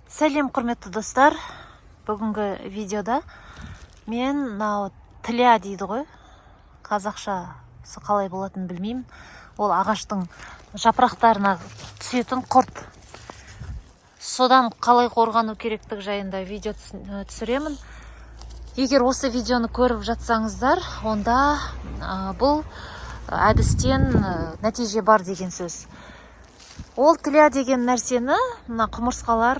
Сәлем құрметті достар. Бүгінгі видеода мен мынау тіля дейді ғой. Қазақшасы қалай болатынын білмеймін. Ол ағаштың жапырақтарына түсетін құрт. Содан қалай қорғану керектігі жайында видео түсіремін. Егер осы видеоны көріп жатсаңыздар, онда бұл әдістен нәтиже бар деген сөз. Ол тіля деген нәрсені мына құмырсқалар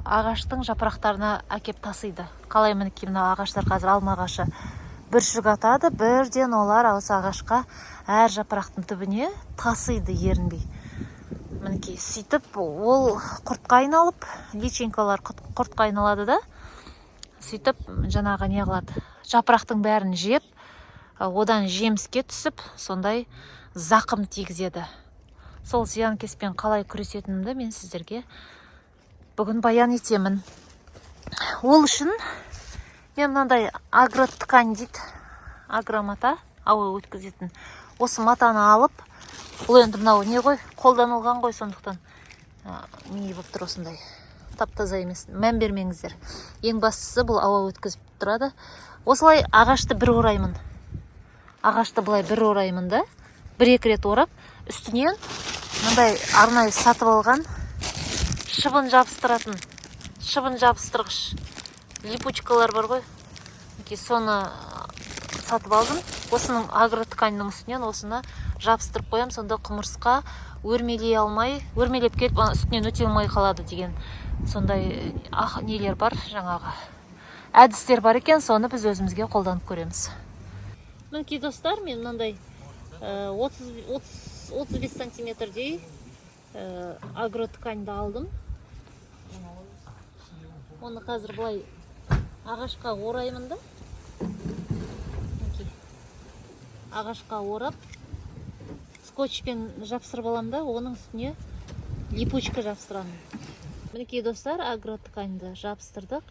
ағаштың жапырақтарына әкеп тасиды. Қалай мінекей мына ағаштар қазір алма ағашы бүршік атады, бірден олар осы ағашқа әр жапырақтың түбіне тасиды ерінбей. Мінекей сөйтіп ол құртқа айналып, личинкалар құртқа айналады да, сөйтіп жаңағы не қылады, жапырақтың бәрін жеп, одан жеміске түсіп, сондай зақым тигізеді. Сол зиянкеспен қалай күресетінімді мен сіздерге бүгін баян етемін. Ол үшін мен мынандай агроткань дейді, агромата, ауа өткізетін. Осы матаны алып, бұл енді мынау не ғой, қолданылған ғой, сондықтан не болып тұр осындай. Тап-таза емес, мән бермеңіздер. Ең бастысы бұл ауа өткізіп тұрады. Осылай ағашты бір ораймын. Ағашты былай бір ораймын да, бір-екі рет орап, үстінен мындай арнайы сатып алған шыбын жабыстыратын, шыбын жабыстырғыш липучкалар бар ғой. Соны сатып алдым. Осының агротканьның үстінен осыны жабыстырып қоям, сонда құмырсқа өрмелей алмай, өрмелеп келіп үстінен өте алмай қалады деген сондай нелер бар, жаңағы әдістер бар екен, соны біз өзімізге қолданып көреміз. Мінекей достар, мен мынандай 35 сантиметрдей агротканьды алдым. Оны қазір былай ағашқа ораймын да. Ағашқа орап, скотчпен жапсырып алам да, оның үстіне липучка жапсырамын. Мінекей достар, агротканьды жапсырдық.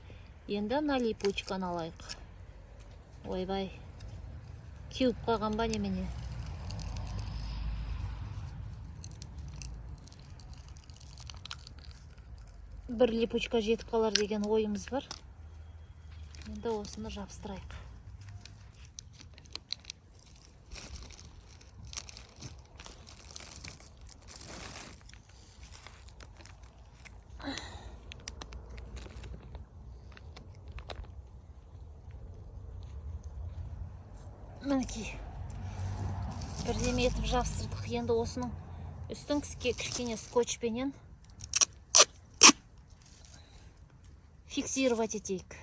Енді мына липучканы алайық. Ойбай, кеуіп қалған ба немене? Бір липучка жетіп қалар деген ойымыз бар. Енді осыны жапсырайық. Мінекей, бірдеме етіп жапсырдық. Енді осының үстін кішкене скотчпенен фиксировать етейік.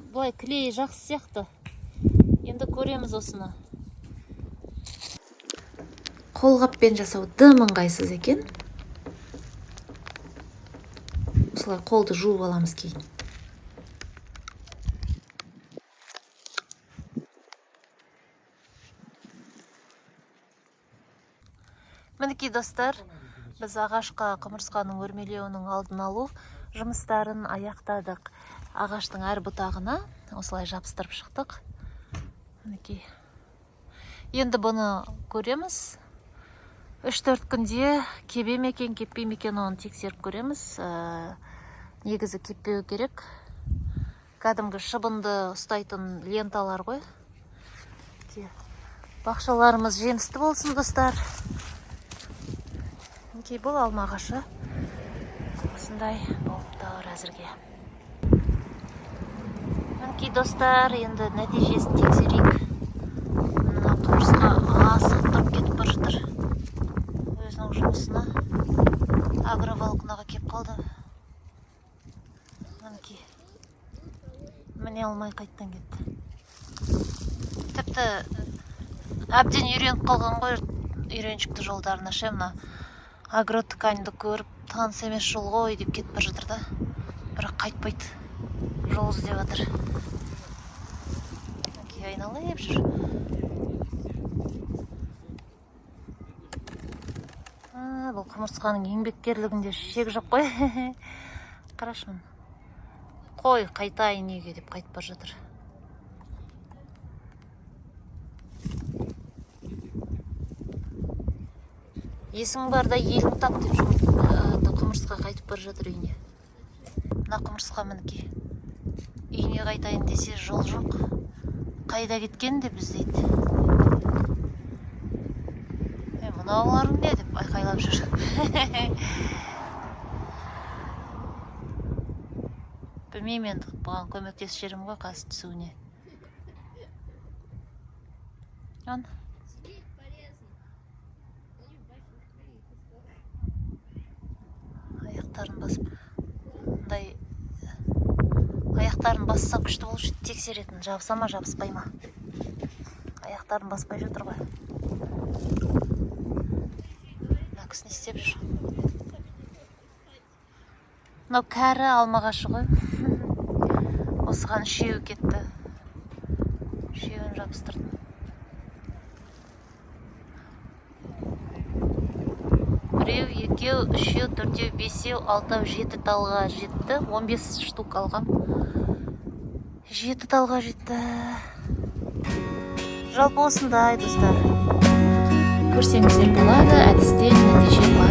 Бұлай клей жақсы сияқты. Енді көреміз осыны. Қолғаппен жасау дым ыңғайсыз екен. Осылай қолды жуып аламыз кейін. Мінекей достар, біз ағашқа құмырсқаның өрмелеуінің алдын алу жұмыстарын аяқтадық. Ағаштың әр бұтағына осылай жабыстырып шықтық. Мінекей. Енді бұны көреміз. 3-4 күнде кебе мекен, кеппей мекен, оны тексеріп көреміз. Негізі кеппеу керек. Кәдімгі шыбынды ұстайтын ленталар ғой. Бақшаларымыз жемісті болсын, достар. Бұл алма ағашы осындай болып тұр әзірге. Мінекей достар, енді нәтижесін тексерейік. Мына құмырсқа асықтырып кетіп бара жатыр. Өзінің жұмысына агроволокнаға кеп қалды. Мінекей, міне алмай қайттан кетті. Тіпті әбден үйреніп қалған ғой, үйреншікті жолдарына ше, мына агротканьды көріп, таныс емес жол ғой деп кетіп бара жатыр да, бірақ қайтпайды, жол іздеп жатыр. Мінекей айналып жүр. құмырсқаның еңбеккерлігінде шек жоқ қой. Қарашы мұны. Қой, қайтайын үйге деп қайтып бара жатыр. Есің барда елің тап деп құмырсқа қайтып бара жатыр үйіне. Мына құмырсқа мінекей. Үйіне қайтайын десе жол жоқ. Қайда кеткен деп іздейді. Мынауларың не деп айқайлап жүр. Білмеймін енді, бұған көмектесіп жерім ғой қазір түсуіне. Аяқтарын басып, аяқтарын басса күшті болушы тексеретін, жабыса ма, жабыспай ма. Аяқтарын баспай жатыр ғой. Мына не істеп жүр? Мынау кәрі алмағашы ғой. Осыған үшеуі кетті. Үшеуін жабыстырдым. Біреу, екеу, үшеу, төртеу, бесеу, алтау, 7 талға жетті. 15 штук алғам. 7 талға жетті. Жалпы осындай, достар. Көрсеңіздер болады, әдістен нәтиже бар.